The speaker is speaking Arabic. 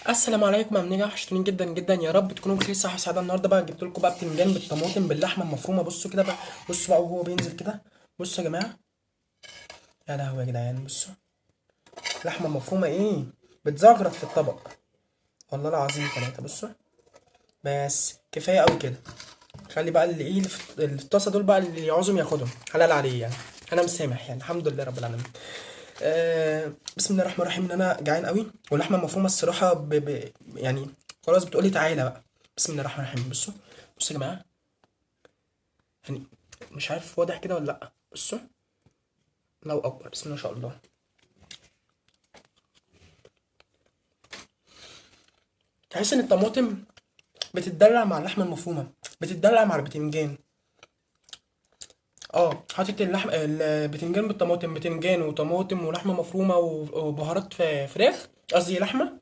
السلام عليكم يا منيجة، وحشتوني جدا جدا. يا رب تكونوا بخير صحة وسعادة. النهارده بقى جبت لكم بقى بتنجان بالطماطم باللحمة المفرومة. بصوا كده بقى، بصوا بقى وهو بينزل كده. بصوا يا جماعة، يا لهوي يا جدعان، بصوا لحمة مفرومة ايه، بتزغرط في الطبق. والله العظيم ثلاثة. بصوا بس كفاية قوي كده. خلي بقى اللي ايه اللي في الطاسة دول بقى اللي يعوزهم ياخدهم، حلال عليه يعني. انا مسامح يعني، الحمد لله رب العالمين. بسم الله الرحمن الرحيم. ان انا جعان قوي واللحمه المفرومه الصراحه يعني خلاص بتقولي تعالى بقى. بسم الله الرحمن الرحيم. بصوا يا جماعه، يعني مش عارف واضح كده ولا لا. بصوا، الله اكبر، بسم الله ما شاء الله. تحس ان الطماطم بتتدلع مع اللحمه المفرومه، بتتدلع مع البتنجان. اه، حاطط البتنجان بالطماطم، بتنجان وطماطم ولحمه مفرومه وبهارات فراخ، قصدي لحمه.